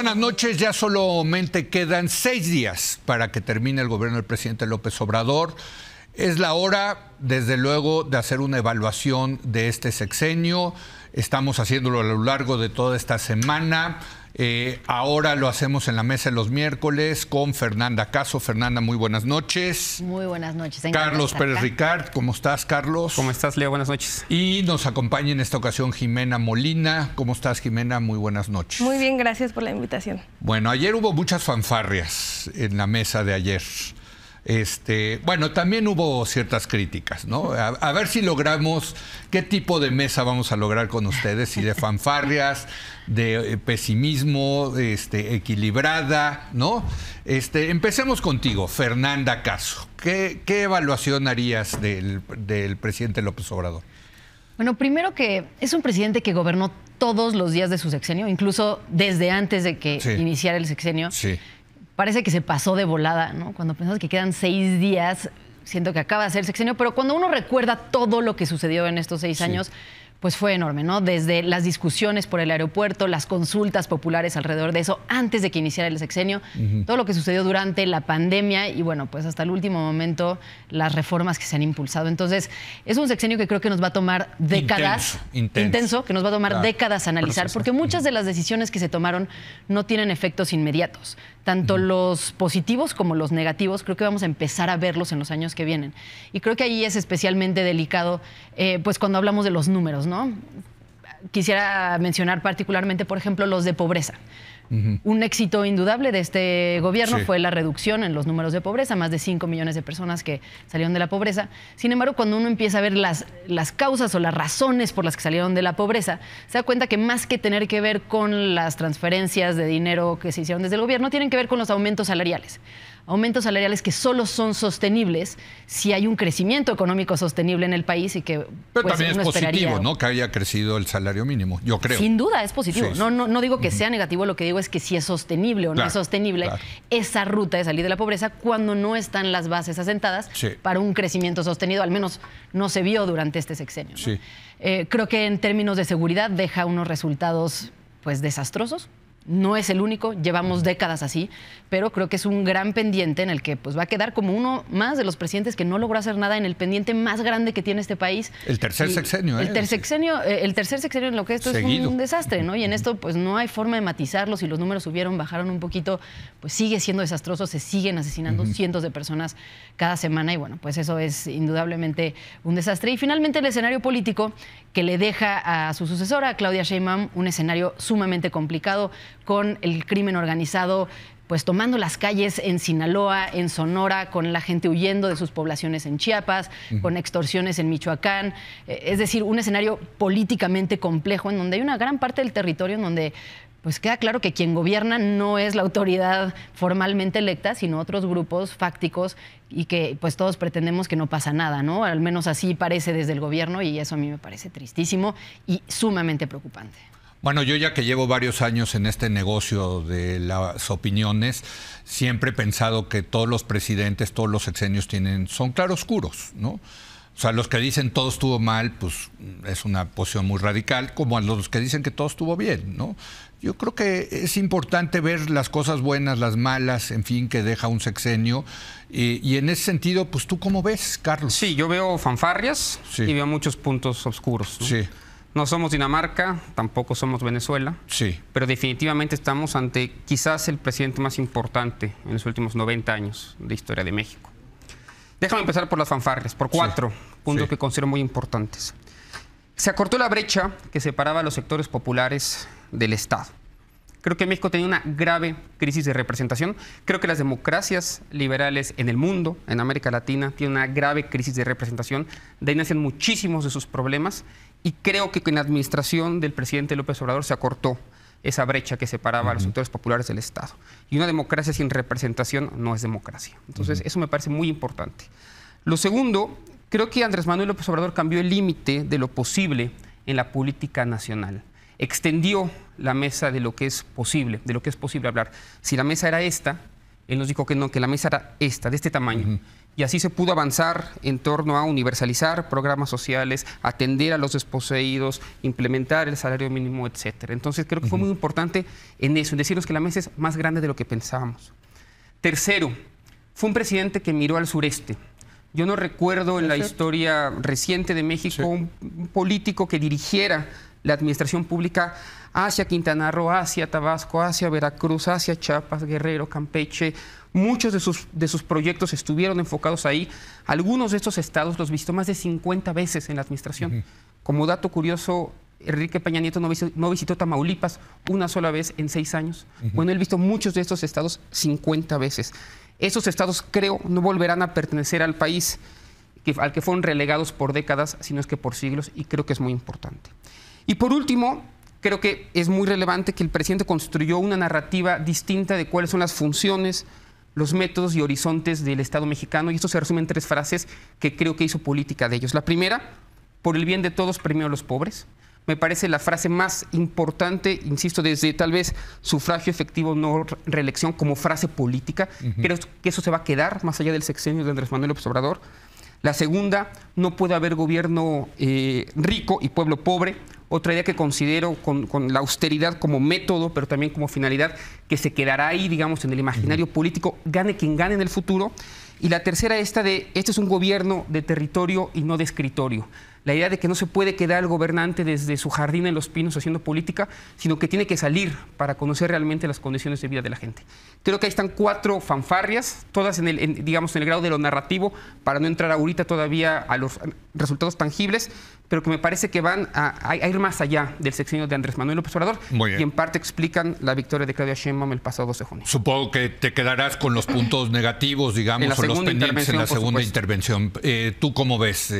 buenas noches. Ya solamente quedan 6 días para que termine el gobierno del presidente López Obrador. Es la hora, desde luego, de hacer una evaluación de este sexenio. Estamos haciéndolo a lo largo de toda esta semana. Ahora lo hacemos en la mesa de los miércoles con Fernanda Caso. Fernanda, muy buenas noches. Muy buenas noches. Carlos Pérez Ricard, ¿cómo estás, Carlos? ¿Cómo estás, Leo? Buenas noches. Y nos acompaña en esta ocasión Jimena Molina. ¿Cómo estás, Jimena? Muy buenas noches. Muy bien, gracias por la invitación. Bueno, ayer hubo muchas fanfarrias en la mesa de ayer. Bueno, también hubo ciertas críticas, ¿no? A ver si logramos, qué tipo de mesa vamos a lograr con ustedes, si de fanfarrias, de pesimismo, equilibrada, ¿no? Empecemos contigo, Fernanda Caso. ¿Qué evaluación harías del presidente López Obrador? Bueno, primero que es un presidente que gobernó todos los días de su sexenio, incluso desde antes de que iniciara el sexenio. Sí. Parece que se pasó de volada, ¿no? Cuando pensamos que quedan 6 días, siento que acaba de ser el sexenio, pero cuando uno recuerda todo lo que sucedió en estos 6 años, pues fue enorme, ¿no? Desde las discusiones por el aeropuerto, las consultas populares alrededor de eso, antes de que iniciara el sexenio, todo lo que sucedió durante la pandemia y, bueno, pues hasta el último momento, las reformas que se han impulsado. Entonces, es un sexenio que creo que nos va a tomar décadas. Intenso, que nos va a tomar décadas analizar, porque muchas de las decisiones que se tomaron no tienen efectos inmediatos. Tanto los positivos como los negativos, creo que vamos a empezar a verlos en los años que vienen. Y creo que ahí es especialmente delicado, pues cuando hablamos de los números, ¿no? Quisiera mencionar particularmente, por ejemplo, los de pobreza. Un éxito indudable de este gobierno fue la reducción en los números de pobreza, más de 5 millones de personas que salieron de la pobreza. Sin embargo, cuando uno empieza a ver las causas o las razones por las que salieron de la pobreza, se da cuenta que más que tener que ver con las transferencias de dinero que se hicieron desde el gobierno, tienen que ver con los aumentos salariales. Aumentos salariales que solo son sostenibles si hay un crecimiento económico sostenible en el país y que pero también es positivo, ¿no? Que haya crecido el salario mínimo, yo creo. Sin duda es positivo. Sí. No digo que sea negativo, lo que digo es que si es sostenible o no es sostenible esa ruta de salir de la pobreza cuando no están las bases asentadas para un crecimiento sostenido, al menos no se vio durante este sexenio, ¿no? Creo que en términos de seguridad deja unos resultados pues desastrosos. No es el único, llevamos décadas así, pero creo que es un gran pendiente en el que pues, va a quedar como uno más de los presidentes que no logró hacer nada en el pendiente más grande que tiene este país. El tercer sexenio. El tercer sexenio en lo que esto es un desastre, ¿no? Y en esto pues no hay forma de matizarlo. Si los números subieron, bajaron un poquito, pues sigue siendo desastroso, se siguen asesinando cientos de personas cada semana y bueno, pues eso es indudablemente un desastre. Y finalmente el escenario político que le deja a su sucesora, a Claudia Sheinbaum, un escenario sumamente complicado, con el crimen organizado pues tomando las calles en Sinaloa, en Sonora, con la gente huyendo de sus poblaciones en Chiapas, con extorsiones en Michoacán. Es decir, un escenario políticamente complejo en donde hay una gran parte del territorio en donde pues queda claro que quien gobierna no es la autoridad formalmente electa, sino otros grupos fácticos y que pues todos pretendemos que no pasa nada, ¿no? Al menos así parece desde el gobierno y eso a mí me parece tristísimo y sumamente preocupante. Bueno, yo ya que llevo varios años en este negocio de las opiniones, siempre he pensado que todos los presidentes, todos los sexenios son claroscuros, ¿no? O sea, los que dicen todo estuvo mal, pues es una posición muy radical, como a los que dicen que todo estuvo bien, ¿no? Yo creo que es importante ver las cosas buenas, las malas, en fin, que deja un sexenio. Y en ese sentido, pues ¿tú cómo ves, Carlos? Sí, yo veo fanfarrias y veo muchos puntos oscuros, ¿no? Sí. No somos Dinamarca, tampoco somos Venezuela, pero definitivamente estamos ante quizás el presidente más importante en los últimos 90 años de historia de México. Déjame empezar por las fanfarrias, por 4 puntos que considero muy importantes. Se acortó la brecha que separaba a los sectores populares del Estado. Creo que México tenía una grave crisis de representación. Creo que las democracias liberales en el mundo, en América Latina, tienen una grave crisis de representación. De ahí nacen muchísimos de sus problemas. Y creo que con la administración del presidente López Obrador se acortó esa brecha que separaba a los sectores populares del Estado. Y una democracia sin representación no es democracia. Entonces, eso me parece muy importante. Lo segundo, creo que Andrés Manuel López Obrador cambió el límite de lo posible en la política nacional. Extendió la mesa de lo que es posible, hablar. Si la mesa era esta, él nos dijo que no, que la mesa era esta, de este tamaño. Y así se pudo avanzar en torno a universalizar programas sociales, atender a los desposeídos, implementar el salario mínimo, etcétera. Entonces creo que fue muy importante en eso, en decirnos que la mesa es más grande de lo que pensábamos. Tercero, fue un presidente que miró al sureste. Yo no recuerdo en la historia reciente de México un político que dirigiera la administración pública hacia Quintana Roo, hacia Tabasco, hacia Veracruz, hacia Chiapas, Guerrero, Campeche. Muchos de sus proyectos estuvieron enfocados ahí. Algunos de estos estados los visitó más de 50 veces en la administración. Como dato curioso, Enrique Peña Nieto no visitó Tamaulipas una sola vez en 6 años. Bueno, él visitó muchos de estos estados 50 veces. Esos estados, creo, no volverán a pertenecer al país al que fueron relegados por décadas, sino es que por siglos, y creo que es muy importante. Y por último, creo que es muy relevante que el presidente construyó una narrativa distinta de cuáles son las funciones, los métodos y horizontes del Estado mexicano, y esto se resume en 3 frases que creo que hizo política de ellos. La primera, por el bien de todos, primero los pobres. Me parece la frase más importante, insisto, desde tal vez sufragio efectivo, no reelección, como frase política. Creo que eso se va a quedar más allá del sexenio de Andrés Manuel López Obrador. La segunda, no puede haber gobierno rico y pueblo pobre. Otra idea que considero con la austeridad como método, pero también como finalidad, que se quedará ahí, digamos, en el imaginario político, gane quien gane en el futuro. Y la tercera, este es un gobierno de territorio y no de escritorio. La idea de que no se puede quedar el gobernante desde su jardín en Los Pinos haciendo política, sino que tiene que salir para conocer realmente las condiciones de vida de la gente. Creo que ahí están 4 fanfarrias, todas en el grado de lo narrativo, para no entrar ahorita todavía a los resultados tangibles, pero que me parece que van a ir más allá del sexenio de Andrés Manuel López Obrador y en parte explican la victoria de Claudia Sheinbaum el pasado 12 de junio. Supongo que te quedarás con los puntos negativos, digamos, o los pendientes en la segunda intervención. ¿Tú cómo ves,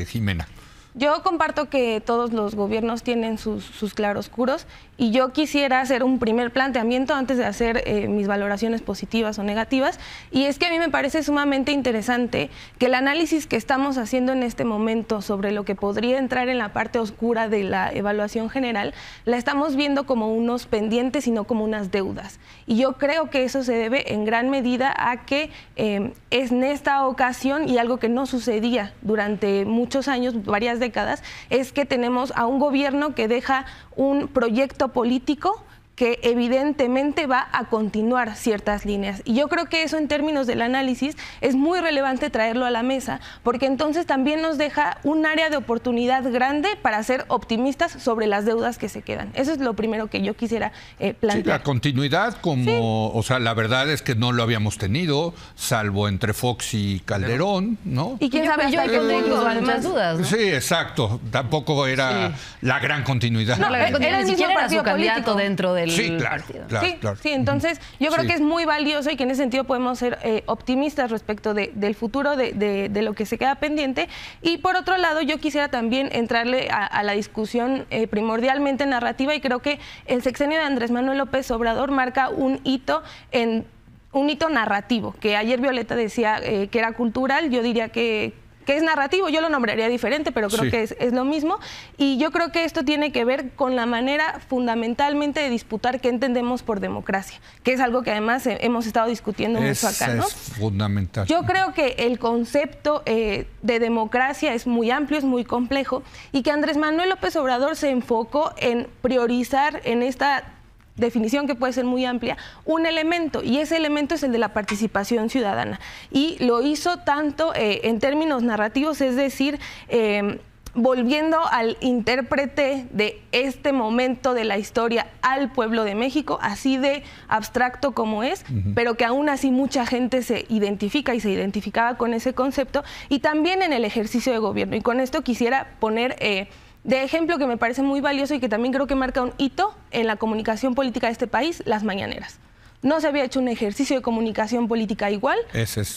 Jimena? Yo comparto que todos los gobiernos tienen sus claroscuros y yo quisiera hacer un primer planteamiento antes de hacer mis valoraciones positivas o negativas, y es que a mí me parece sumamente interesante que el análisis que estamos haciendo en este momento sobre lo que podría entrar en la parte oscura de la evaluación general, la estamos viendo como unos pendientes y no como unas deudas. Y yo creo que eso se debe en gran medida a que es en esta ocasión, y algo que no sucedía durante muchos años, varias décadas, es que tenemos a un gobierno que deja un proyecto político que evidentemente va a continuar ciertas líneas. Y yo creo que eso, en términos del análisis, es muy relevante traerlo a la mesa, porque entonces también nos deja un área de oportunidad grande para ser optimistas sobre las deudas que se quedan. Eso es lo primero que yo quisiera plantear. Sí, la continuidad, o sea, la verdad es que no lo habíamos tenido, salvo entre Fox y Calderón, ¿no? Y quién sabe, yo tengo muchas dudas, ¿no? Sí, exacto. Tampoco era la gran continuidad. No, era el mismo partido candidato dentro del partido. Claro. Sí, entonces yo creo que es muy valioso y que en ese sentido podemos ser optimistas respecto del futuro, de lo que se queda pendiente. Y por otro lado, yo quisiera también entrarle a la discusión primordialmente narrativa, y creo que el sexenio de Andrés Manuel López Obrador marca un hito narrativo, que ayer Violeta decía que era cultural. Yo diría que es narrativo, yo lo nombraría diferente, pero creo que es lo mismo. Y yo creo que esto tiene que ver con la manera fundamentalmente de disputar qué entendemos por democracia, que es algo que además hemos estado discutiendo mucho acá, ¿no? Es fundamental. Yo creo que el concepto de democracia es muy amplio, es muy complejo, y que Andrés Manuel López Obrador se enfocó en priorizar en esta definición, que puede ser muy amplia, un elemento, y ese elemento es el de la participación ciudadana. Y lo hizo tanto en términos narrativos, es decir, volviendo al intérprete de este momento de la historia al pueblo de México, así de abstracto como es, pero que aún así mucha gente se identifica y se identificaba con ese concepto, y también en el ejercicio de gobierno. Y con esto quisiera poner de ejemplo, que me parece muy valioso y que también creo que marca un hito en la comunicación política de este país, las mañaneras. No se había hecho un ejercicio de comunicación política igual,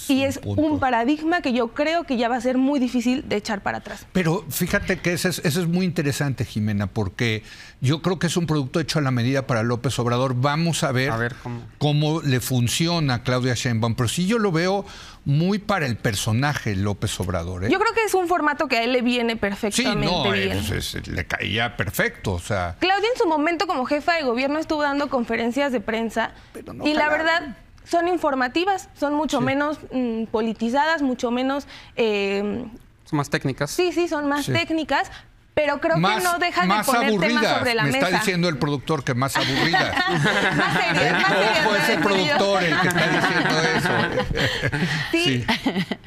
y es un paradigma que yo creo que ya va a ser muy difícil de echar para atrás. Pero fíjate que eso es muy interesante, Jimena, porque yo creo que es un producto hecho a la medida para López Obrador. Vamos a ver cómo le funciona a Claudia Sheinbaum, pero sí yo lo veo muy para el personaje López Obrador. Yo creo que es un formato que a él le viene perfectamente bien. Le caía perfecto. O sea, Claudia en su momento como jefa de gobierno estuvo dando conferencias de prensa, y la verdad son informativas, son mucho menos politizadas, mucho menos... son más técnicas. Sí, son más técnicas, pero creo que no deja de poner temas sobre la mesa. Me está diciendo el productor que más aburrida. Más serias, No, es el productor el que está diciendo eso. Sí.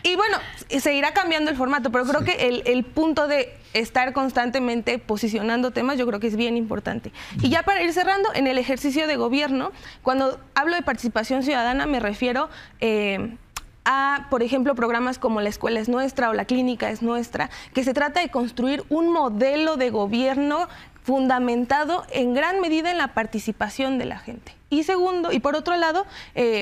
Y bueno, se irá cambiando el formato, pero creo que el punto de estar constantemente posicionando temas, yo creo que es bien importante. Y ya para ir cerrando, en el ejercicio de gobierno, cuando hablo de participación ciudadana, me refiero a, por ejemplo, programas como La Escuela es Nuestra o La Clínica es Nuestra, que se trata de construir un modelo de gobierno fundamentado en gran medida en la participación de la gente. Y segundo, y por otro lado,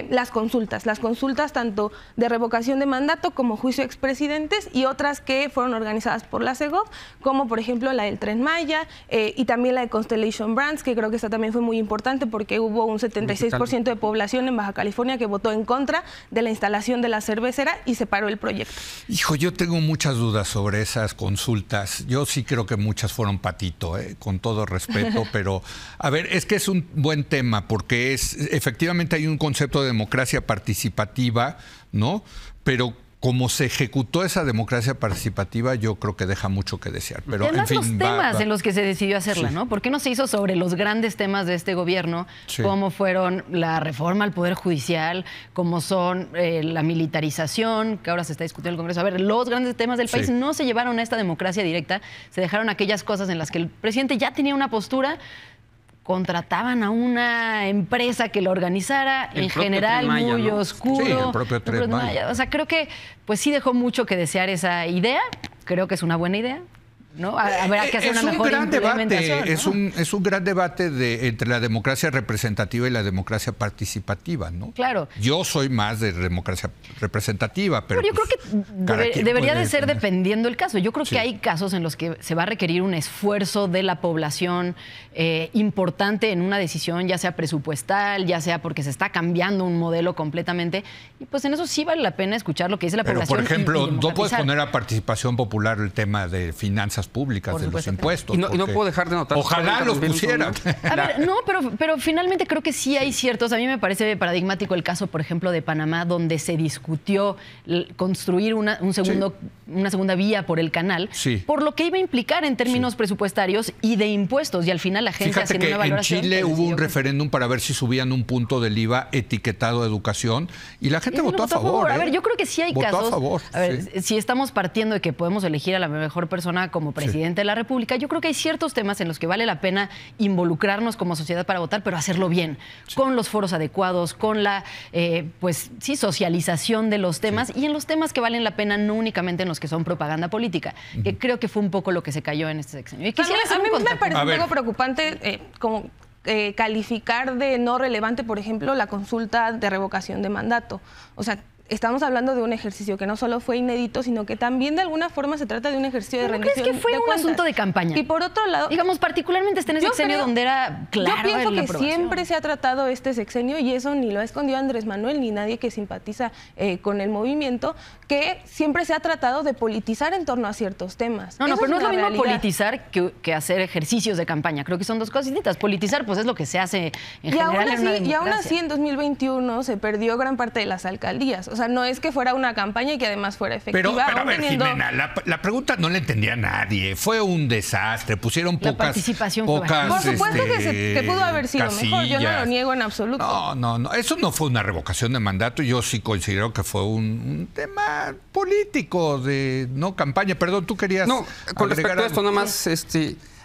las consultas tanto de revocación de mandato como juicio a expresidentes y otras que fueron organizadas por la CEGOV, como por ejemplo la del Tren Maya y también la de Constellation Brands, que creo que esta también fue muy importante porque hubo un 76% de población en Baja California que votó en contra de la instalación de la cervecera y se paró el proyecto. Hijo, yo tengo muchas dudas sobre esas consultas. Yo sí creo que muchas fueron patito, con todo respeto, pero a ver, es que es un buen tema porque efectivamente hay un concepto de democracia participativa, ¿no? Pero como se ejecutó esa democracia participativa, yo creo que deja mucho que desear. Pero, y además en fin, los temas en los que se decidió hacerla, ¿no? ¿Por qué no se hizo sobre los grandes temas de este gobierno, como fueron la reforma al Poder Judicial, como son la militarización, que ahora se está discutiendo en el Congreso? A ver, los grandes temas del país no se llevaron a esta democracia directa, se dejaron aquellas cosas en las que el presidente ya tenía una postura, contrataban a una empresa que lo organizara, en general muy oscuro. Sí, el propio Tren Maya. O sea, creo que pues sí dejó mucho que desear esa idea. Creo que es una buena idea, ¿no? Habrá que hacer una mejor implementación, ¿no? Es un gran debate entre la democracia representativa y la democracia participativa, ¿no? Claro. Yo soy más de democracia representativa, pero yo creo que debería de ser dependiendo el caso. Yo creo que hay casos en los que se va a requerir un esfuerzo de la población importante en una decisión, ya sea presupuestal, ya sea porque se está cambiando un modelo completamente. Y pues en eso sí vale la pena escuchar lo que dice la población. Pero, por ejemplo, no puedes poner a participación popular el tema de finanzas públicas, de los impuestos. Y no puedo dejar de notar. Ojalá los pusieran. A ver, no, pero finalmente creo que sí hay ciertos. A mí me parece paradigmático el caso, por ejemplo, de Panamá, donde se discutió construir una segunda vía por el canal, por lo que iba a implicar en términos presupuestarios y de impuestos. Y al final la gente hace una valoración. En Chile hubo un referéndum para ver si subían un punto del IVA etiquetado de educación y la gente votó a favor. A ver, yo creo que sí hay casos. A favor. A ver, si estamos partiendo de que podemos elegir a la mejor persona como presidente de la República, yo creo que hay ciertos temas en los que vale la pena involucrarnos como sociedad para votar, pero hacerlo bien, con los foros adecuados, con la socialización de los temas y en los temas que valen la pena, no únicamente en los que son propaganda política, que creo que fue un poco lo que se cayó en este sexenio. Y a mí me parece un poco preocupante calificar de no relevante, por ejemplo, la consulta de revocación de mandato. O sea, estamos hablando de un ejercicio que no solo fue inédito, sino que también de alguna forma se trata de un ejercicio de rendición de cuentas. ¿Crees que fue un asunto de campaña? Y por otro lado, digamos, particularmente en ese sexenio donde era claro. Yo pienso que siempre se ha tratado este sexenio, y eso ni lo ha escondido Andrés Manuel ni nadie que simpatiza con el movimiento, que siempre se ha tratado de politizar en torno a ciertos temas. No, pero no es lo mismo politizar que hacer ejercicios de campaña. Creo que son dos cosas distintas. Politizar, pues es lo que se hace en general en una democracia. Y aún así, en 2021 se perdió gran parte de las alcaldías. O sea, no es que fuera una campaña y que además fuera efectiva. Pero a ver, Jimena, la pregunta no la entendía nadie. Fue un desastre. Pusieron pocas... La participación fue baja. Por supuesto que pudo haber sido mejor. Yo no lo niego en absoluto. No. Eso no fue una revocación de mandato. Yo sí considero que fue un tema político de no campaña. Perdón, tú querías... No, con respecto a esto, nada más...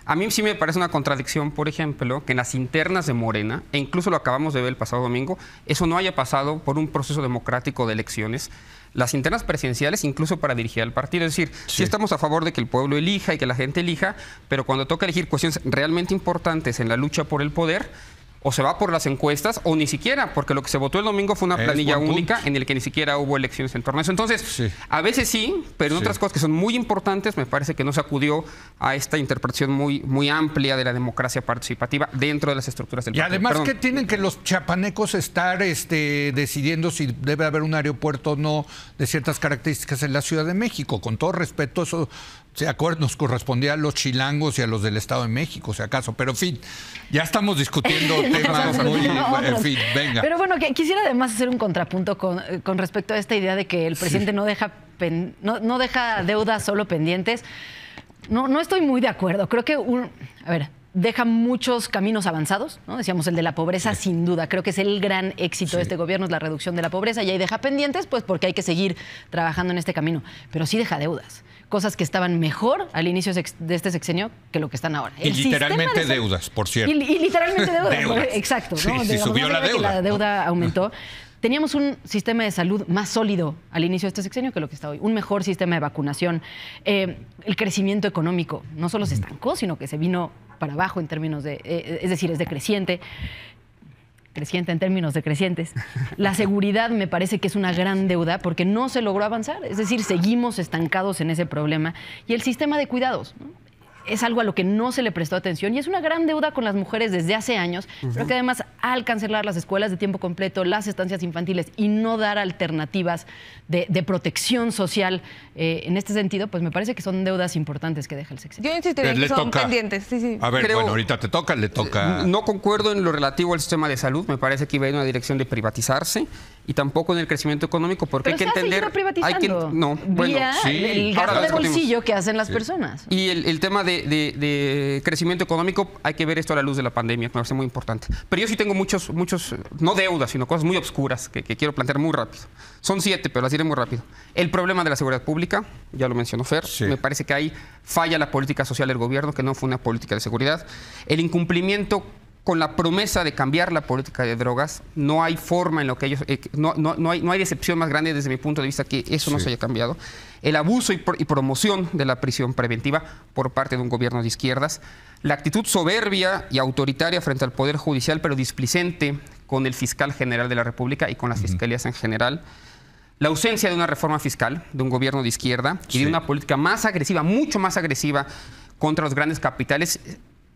A mí sí me parece una contradicción, por ejemplo, que en las internas de Morena, e incluso lo acabamos de ver el pasado domingo, eso no haya pasado por un proceso democrático de elecciones. Las internas presidenciales, incluso para dirigir al partido. Es decir, sí estamos a favor de que el pueblo elija y que la gente elija, pero cuando toca elegir cuestiones realmente importantes en la lucha por el poder, o se va por las encuestas o ni siquiera, porque lo que se votó el domingo fue una planilla única en el que ni siquiera hubo elecciones en torno a eso. Entonces, a veces sí, pero en otras cosas que son muy importantes, me parece que no se acudió a esta interpretación muy amplia de la democracia participativa dentro de las estructuras del partido. Y además que tienen que los chapanecos estar decidiendo si debe haber un aeropuerto o no de ciertas características en la Ciudad de México. Con todo respeto, eso Sí, nos correspondía a los chilangos y a los del Estado de México, si acaso. Pero, en fin, ya estamos discutiendo temas muy... En fin, venga. Pero bueno, quisiera además hacer un contrapunto con respecto a esta idea de que el presidente no deja deudas solo pendientes. No estoy muy de acuerdo. Creo que, deja muchos caminos avanzados, ¿no? Decíamos, el de la pobreza, sin duda. Creo que es el gran éxito de este gobierno, es la reducción de la pobreza. Y ahí deja pendientes, pues porque hay que seguir trabajando en este camino. Pero sí deja deudas. Cosas que estaban mejor al inicio de este sexenio que lo que están ahora. Y literalmente deudas, por cierto. Y literalmente deudas. Exacto. Sí, ¿no? Sí, subió la deuda. La deuda aumentó. Teníamos un sistema de salud más sólido al inicio de este sexenio que lo que está hoy. Un mejor sistema de vacunación. El crecimiento económico no solo se estancó, sino que se vino para abajo en términos de... es decir, es decreciente. Creciente en términos decrecientes. La seguridad me parece que es una gran deuda porque no se logró avanzar. Es decir, seguimos estancados en ese problema. Y el sistema de cuidados, ¿no? Es algo a lo que no se le prestó atención y es una gran deuda con las mujeres desde hace años, pero que además al cancelar las escuelas de tiempo completo, las estancias infantiles y no dar alternativas de protección social en este sentido, pues me parece que son deudas importantes que deja el sexenio. Yo insistiría que son pendientes. Sí. A ver, bueno, ahorita le toca... No concuerdo en lo relativo al sistema de salud, me parece que iba en una dirección de privatizarse y tampoco en el crecimiento económico, porque pero hay que entender... El gasto de bolsillo que hacen las personas. Y el tema de crecimiento económico, hay que ver esto a la luz de la pandemia, que me parece muy importante. Pero yo sí tengo muchos, no deudas, sino cosas muy obscuras que quiero plantear muy rápido. Son 7, pero las diré muy rápido. El problema de la seguridad pública, ya lo mencionó Fer, me parece que ahí falla la política social del gobierno, que no fue una política de seguridad. El incumplimiento con la promesa de cambiar la política de drogas, no hay forma en lo que ellos... no hay decepción más grande desde mi punto de vista que eso no se haya cambiado. El abuso y promoción de la prisión preventiva por parte de un gobierno de izquierdas. La actitud soberbia y autoritaria frente al Poder Judicial, pero displicente con el fiscal general de la República y con las fiscalías en general. La ausencia de una reforma fiscal de un gobierno de izquierda y de una política más agresiva, mucho más agresiva contra los grandes capitales.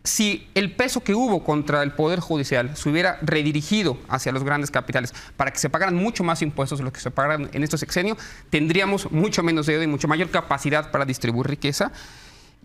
Si el peso que hubo contra el Poder Judicial se hubiera redirigido hacia los grandes capitales para que se pagaran mucho más impuestos de los que se pagaran en este sexenio, tendríamos mucho menos deuda y mucho mayor capacidad para distribuir riqueza.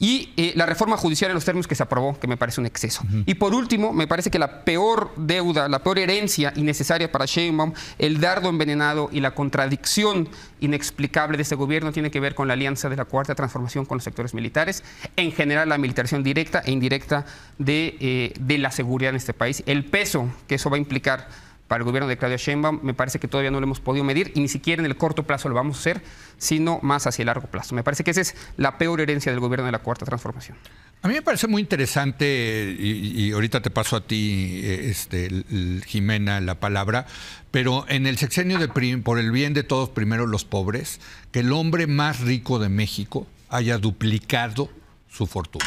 Y la reforma judicial en los términos que se aprobó, que me parece un exceso. Y por último, me parece que la peor deuda, la peor herencia innecesaria para Sheinbaum, el dardo envenenado y la contradicción inexplicable de este gobierno tiene que ver con la alianza de la Cuarta Transformación con los sectores militares, en general la militarización directa e indirecta de la seguridad en este país. El peso que eso va a implicar para el gobierno de Claudia Sheinbaum, me parece que todavía no lo hemos podido medir y ni siquiera en el corto plazo lo vamos a hacer, sino más hacia el largo plazo. Me parece que esa es la peor herencia del gobierno de la Cuarta Transformación. A mí me parece muy interesante, y ahorita te paso a ti, Jimena, la palabra, pero en el sexenio por el bien de todos, primero los pobres, que el hombre más rico de México haya duplicado su fortuna.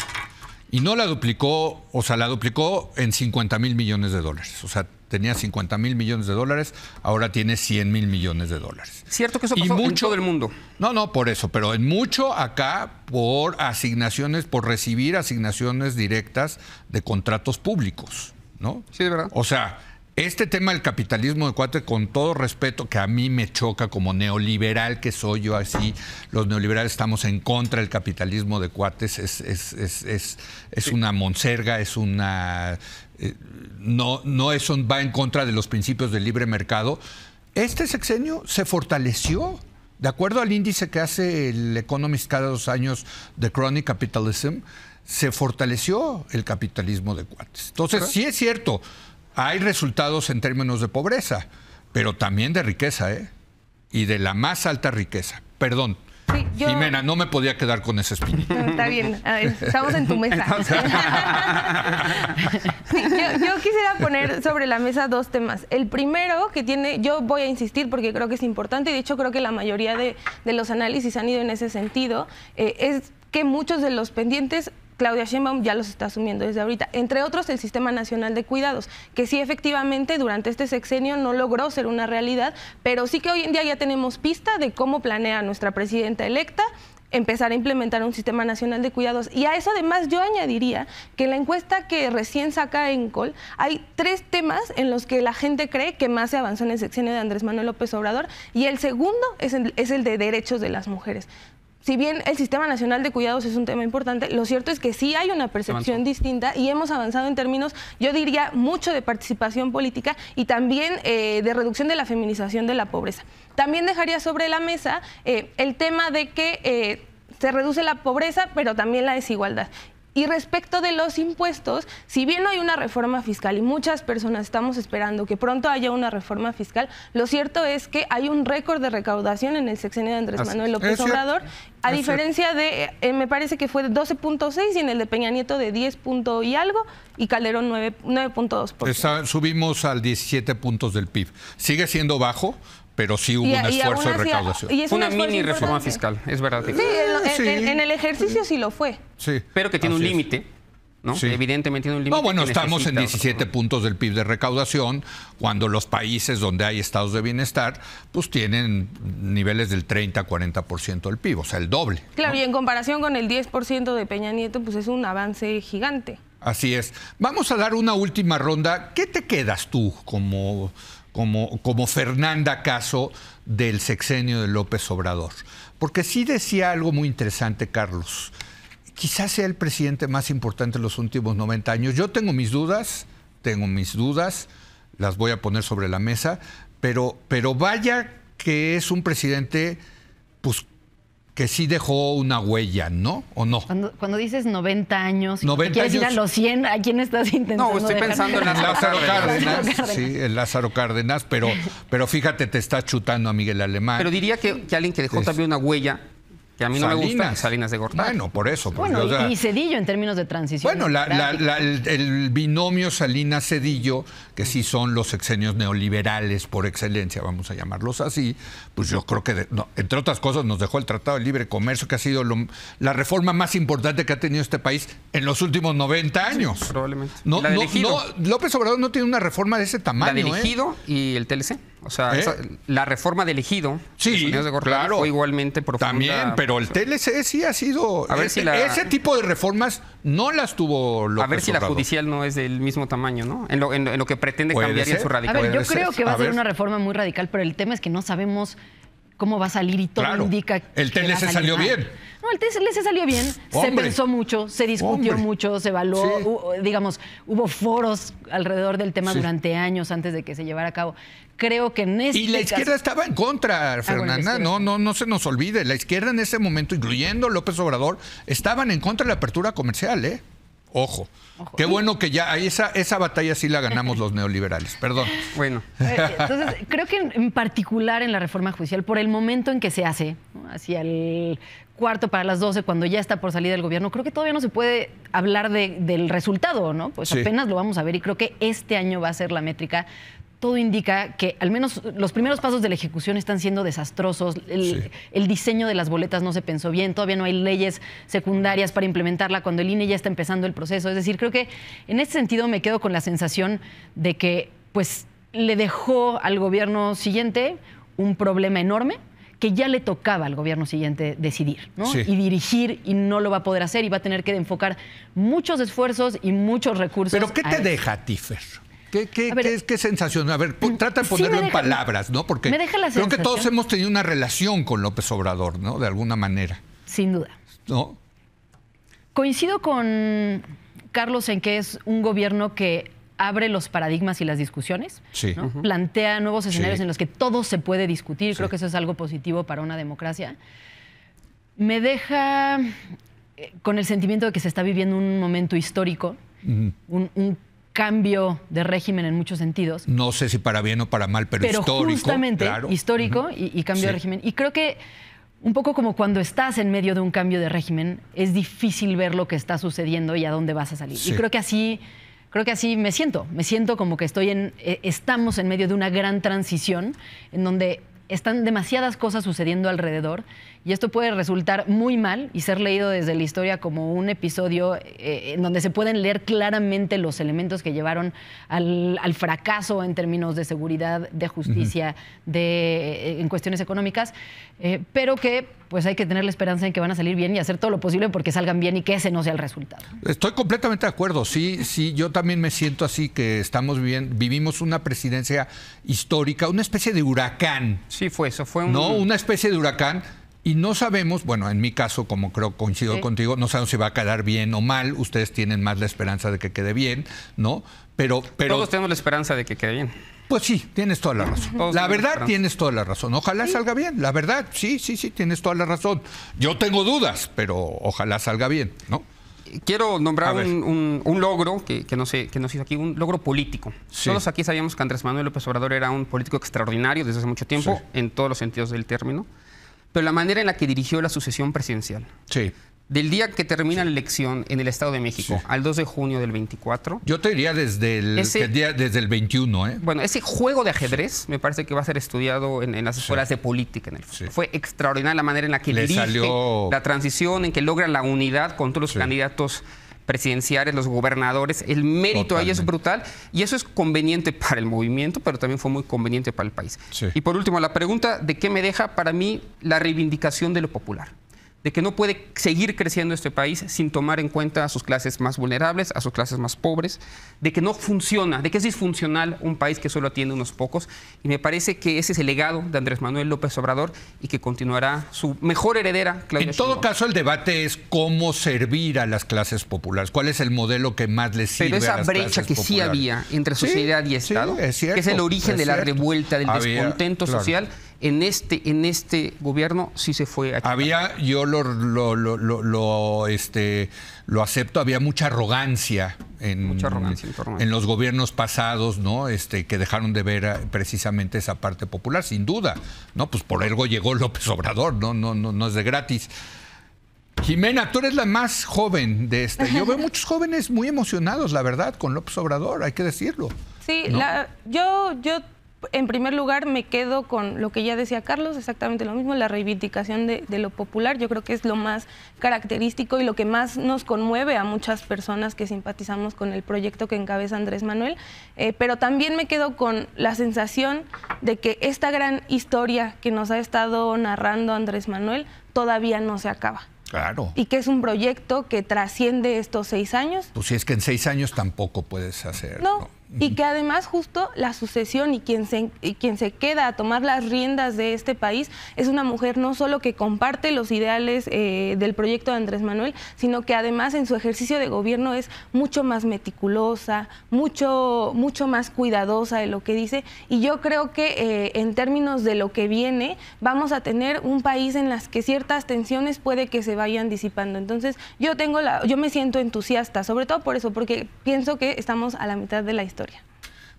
Y no la duplicó, o sea, la duplicó en 50 mil millones de dólares. O sea, tenía 50 mil millones de dólares, ahora tiene 100 mil millones de dólares. Cierto que eso pasó en todo el mundo. No, por eso, pero en mucho acá por asignaciones, por recibir asignaciones directas de contratos públicos, ¿no? Sí, de verdad. O sea, este tema del capitalismo de cuates, con todo respeto, que a mí me choca como neoliberal que soy yo, así, los neoliberales estamos en contra del capitalismo de cuates, es una monserga, es una... No, eso va en contra de los principios del libre mercado. Este sexenio se fortaleció. De acuerdo al índice que hace el Economist cada 2 años de Chronic Capitalism, se fortaleció el capitalismo de cuates. Entonces, sí es cierto, hay resultados en términos de pobreza, pero también de riqueza, y de la más alta riqueza. Perdón. Sí, Jimena, no me podía quedar con ese espíritu. No, está bien, a ver, estamos en tu mesa. Sí, yo quisiera poner sobre la mesa 2 temas. El primero que tiene, yo voy a insistir porque creo que es importante, y de hecho creo que la mayoría de los análisis han ido en ese sentido, es que muchos de los pendientes Claudia Sheinbaum ya los está asumiendo desde ahorita, entre otros el Sistema Nacional de Cuidados, que sí efectivamente durante este sexenio no logró ser una realidad, pero sí que hoy en día ya tenemos pista de cómo planea nuestra presidenta electa empezar a implementar un Sistema Nacional de Cuidados. Y a eso además yo añadiría que en la encuesta que recién saca ENCOL hay 3 temas en los que la gente cree que más se avanzó en el sexenio de Andrés Manuel López Obrador, y el segundo es el de derechos de las mujeres. si bien el Sistema Nacional de Cuidados es un tema importante, lo cierto es que sí hay una percepción distinta y hemos avanzado en términos, yo diría, mucho de participación política y también de reducción de la feminización de la pobreza. También dejaría sobre la mesa el tema de que se reduce la pobreza, pero también la desigualdad. Y respecto de los impuestos, si bien no hay una reforma fiscal y muchas personas estamos esperando que pronto haya una reforma fiscal, lo cierto es que hay un récord de recaudación en el sexenio de Andrés Manuel López Obrador, a diferencia de, me parece que fue de 12.6 y en el de Peña Nieto de 10 punto y algo, y Calderón 9.2%. Subimos al 17 puntos del PIB. Sigue siendo bajo, pero sí hubo un esfuerzo de recaudación. Una mini reforma fiscal, es verdad. Sí, en el ejercicio sí lo fue. Sí, pero que tiene un límite, ¿no? Sí. Evidentemente tiene un límite. No, bueno, estamos en 17 puntos del PIB de recaudación, cuando los países donde hay estados de bienestar, pues tienen niveles del 30-40% del PIB, o sea, el doble. Claro, ¿no? Y en comparación con el 10% de Peña Nieto, pues es un avance gigante. Así es. Vamos a dar una última ronda. ¿Qué te quedas tú como Fernanda Caso del sexenio de López Obrador? Porque sí decía algo muy interesante, Carlos. Quizás sea el presidente más importante de los últimos 90 años. Yo tengo mis dudas, las voy a poner sobre la mesa, pero vaya que es un presidente, pues, que sí dejó una huella, ¿no? ¿O no? Cuando dices 90 años, 90 ¿quieres años? Ir a los 100? ¿A quién estás intentando? No, estoy pensando en Lázaro Cárdenas. Sí, el Lázaro Cárdenas, pero fíjate, te está chutando a Miguel Alemán. Pero diría que alguien que dejó también una huella, que a mí no me gusta, Salinas de Gortari. Bueno, por eso. Bueno, o sea, y Zedillo en términos de transición. Bueno, el binomio Salinas-Zedillo, que sí son los sexenios neoliberales por excelencia, vamos a llamarlos así, pues yo creo que, entre otras cosas, nos dejó el Tratado de Libre Comercio, que ha sido la reforma más importante que ha tenido este país en los últimos 90 años. Sí, probablemente. López Obrador no tiene una reforma de ese tamaño. La de Ejido y el TLC. O sea, la reforma del Ejido, sí, de Gortari, claro, fue igualmente profunda. También, pero el TLC sí ha sido... A ver si ese tipo de reformas no las tuvo López Obrador. A ver si la judicial no es del mismo tamaño, ¿no? En lo que pretende cambiar y en su radicalidad. A ver, yo creo que va a ser una reforma muy radical, pero el tema es que no sabemos cómo va a salir y todo indica que el TLC salió bien. No, el TLC salió bien, se pensó mucho, se discutió mucho, se evaluó, digamos, hubo foros alrededor del tema durante años antes de que se llevara a cabo. Creo que en este Y la izquierda estaba en contra, Fernanda, no se nos olvide. La izquierda en ese momento, incluyendo López Obrador, estaban en contra de la apertura comercial, ¿eh? Ojo. Qué bueno que ya esa batalla sí la ganamos los neoliberales. Perdón. Bueno. Entonces, creo que en particular en la reforma judicial, por el momento en que se hace, ¿no? Hacia el 11:45, cuando ya está por salir del gobierno, creo que todavía no se puede hablar del resultado, ¿no? Pues apenas lo vamos a ver y creo que este año va a ser la métrica. Todo indica que al menos los primeros pasos de la ejecución están siendo desastrosos. El diseño de las boletas no se pensó bien. Todavía no hay leyes secundarias para implementarla cuando el INE ya está empezando el proceso. Es decir, creo que en ese sentido me quedo con la sensación de que pues le dejó al gobierno siguiente un problema enorme que ya le tocaba al gobierno siguiente decidir, ¿no? Y dirigir, y no lo va a poder hacer y va a tener que enfocar muchos esfuerzos y muchos recursos. ¿Pero qué te deja, Tifer? ¿Qué sensación? A ver, trata de ponerlo en palabras, ¿no? Porque creo que todos hemos tenido una relación con López Obrador, ¿no? De alguna manera. Sin duda. ¿No? Coincido con Carlos en que es un gobierno que abre los paradigmas y las discusiones, ¿no? Plantea nuevos escenarios en los que todo se puede discutir. Creo que eso es algo positivo para una democracia. Me deja con el sentimiento de que se está viviendo un momento histórico, un cambio de régimen en muchos sentidos. No sé si para bien o para mal, pero histórico. Justamente histórico y cambio de régimen. Y creo que un poco como cuando estás en medio de un cambio de régimen, es difícil ver lo que está sucediendo y a dónde vas a salir. Y creo que así me siento. Me siento como que estamos en medio de una gran transición en donde están demasiadas cosas sucediendo alrededor y esto puede resultar muy mal y ser leído desde la historia como un episodio en donde se pueden leer claramente los elementos que llevaron al fracaso en términos de seguridad, de justicia, en cuestiones económicas, pero que pues hay que tener la esperanza en que van a salir bien y hacer todo lo posible porque salgan bien y que ese no sea el resultado. Estoy completamente de acuerdo. Sí, yo también me siento así, que vivimos una presidencia histórica, una especie de huracán. Sí, fue eso. No, una especie de huracán Y no sabemos, bueno, en mi caso, como creo coincido contigo, no sabemos si va a quedar bien o mal. Ustedes tienen más la esperanza de que quede bien, ¿no? Pero todos tenemos la esperanza de que quede bien. Pues sí, tienes toda la razón. La verdad, tienes toda la razón. Ojalá salga bien. La verdad, sí, tienes toda la razón. Yo tengo dudas, pero ojalá salga bien, ¿no? Quiero nombrar un logro que nos hizo aquí, un logro político. Sí. Todos aquí sabíamos que Andrés Manuel López Obrador era un político extraordinario desde hace mucho tiempo, en todos los sentidos del término, pero la manera en la que dirigió la sucesión presidencial. Sí. Del día que termina la elección en el Estado de México al 2 de junio del 24. Yo te diría desde el 21, ¿eh? Bueno, ese juego de ajedrez me parece que va a ser estudiado en las escuelas de política en el futuro. Fue extraordinaria la manera en la que dirige la transición, en que logra la unidad con todos los candidatos presidenciales, los gobernadores. El mérito ahí es brutal y eso es conveniente para el movimiento, pero también fue muy conveniente para el país. Sí. Y por último, la pregunta de qué me deja para mí la reivindicación de lo popular, de que no puede seguir creciendo este país sin tomar en cuenta a sus clases más vulnerables, a sus clases más pobres, de que no funciona, de que es disfuncional un país que solo atiende a unos pocos. Y me parece que ese es el legado de Andrés Manuel López Obrador y que continuará su mejor heredera, Claudia Sheinbaum. En todo caso, el debate es cómo servir a las clases populares. ¿Cuál es el modelo que más les sirve a las clases populares? Pero esa brecha que sí había entre sociedad y Estado, es cierto, que es el origen de la revuelta, del descontento social, en este gobierno sí se fue a yo lo acepto, había mucha arrogancia en los gobiernos pasados, ¿no? Que dejaron de ver precisamente esa parte popular, sin duda, ¿no? Pues por algo llegó López Obrador, no es de gratis. Jimena, tú eres la más joven de esta. Yo veo muchos jóvenes muy emocionados, la verdad, con López Obrador, hay que decirlo. Sí, ¿no? Yo en primer lugar me quedo con lo que ya decía Carlos, exactamente lo mismo, la reivindicación de lo popular. Yo creo que es lo más característico y lo que más nos conmueve a muchas personas que simpatizamos con el proyecto que encabeza Andrés Manuel, pero también me quedo con la sensación de que esta gran historia que nos ha estado narrando Andrés Manuel todavía no se acaba. Claro. Y que es un proyecto que trasciende estos 6 años. Pues si es que en 6 años tampoco puedes hacer. No. Y que además justo la sucesión y quien se queda a tomar las riendas de este país es una mujer no solo que comparte los ideales del proyecto de Andrés Manuel, sino que además en su ejercicio de gobierno es mucho más meticulosa, mucho más cuidadosa de lo que dice. Y yo creo que en términos de lo que viene, vamos a tener un país en las que ciertas tensiones puede que se vayan disipando. Entonces yo me siento entusiasta, sobre todo por eso, porque pienso que estamos a la mitad de la historia.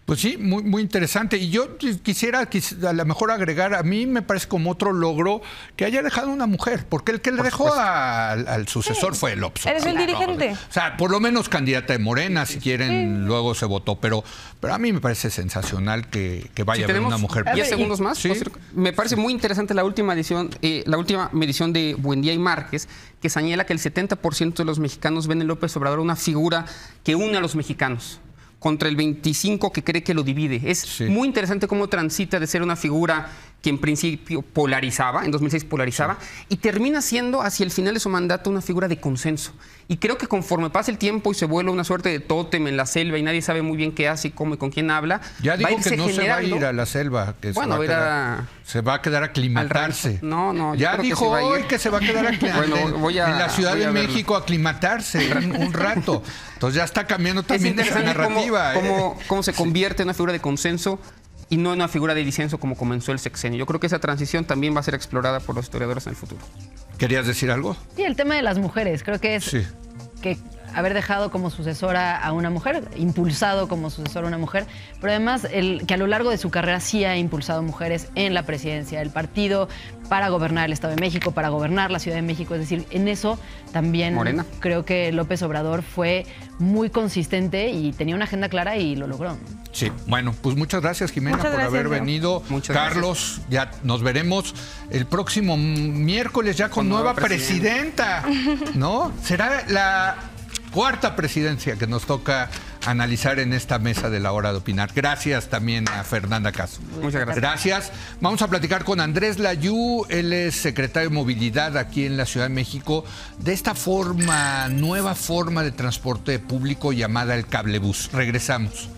Pues sí, muy interesante. Y yo quisiera a lo mejor agregar, a mí me parece como otro logro que haya dejado una mujer, porque el que le dejó al sucesor fue López Obrador. Eres el dirigente. O sea, por lo menos candidata de Morena, si quieren, luego se votó. Pero a mí me parece sensacional que vaya a haber una mujer. 10 segundos más. ¿Sí? Me parece muy interesante la última medición de Buendía y Márquez, que señala que el 70% de los mexicanos ven en López Obrador una figura que une a los mexicanos, contra el 25% que cree que lo divide. Es muy interesante cómo transita de ser una figura que en principio polarizaba, en 2006 polarizaba, y termina siendo hacia el final de su mandato una figura de consenso. Y creo que conforme pasa el tiempo y se vuelve una suerte de tótem en la selva y nadie sabe muy bien qué hace y cómo y con quién habla, ya digo que no se va a ir a la selva, que se va a quedar a aclimatarse. Ya dijo hoy que se va a quedar en la Ciudad de México a aclimatarse un rato. Entonces ya está cambiando también esa narrativa. Cómo se convierte en una figura de consenso y no en una figura de disenso como comenzó el sexenio. Yo creo que esa transición también va a ser explorada por los historiadores en el futuro. ¿Querías decir algo? Sí, el tema de las mujeres. Creo que es que haber dejado como sucesora a una mujer, impulsado como sucesora a una mujer, pero además que a lo largo de su carrera sí ha impulsado mujeres en la presidencia del partido para gobernar el Estado de México, para gobernar la Ciudad de México. Es decir, en eso también Morena. Creo que López Obrador fue muy consistente y tenía una agenda clara y lo logró. Sí, bueno, pues muchas gracias, Jimena, por haber venido. Muchas Carlos, ya nos veremos el próximo miércoles ya con nueva presidenta, ¿no? Será la 4ª presidencia que nos toca analizar en esta mesa de la hora de opinar. Gracias también a Fernanda Caso. Muchas gracias. Gracias. Vamos a platicar con Andrés Layú, él es secretario de Movilidad aquí en la Ciudad de México, de esta nueva forma de transporte público llamada el cablebús. Regresamos.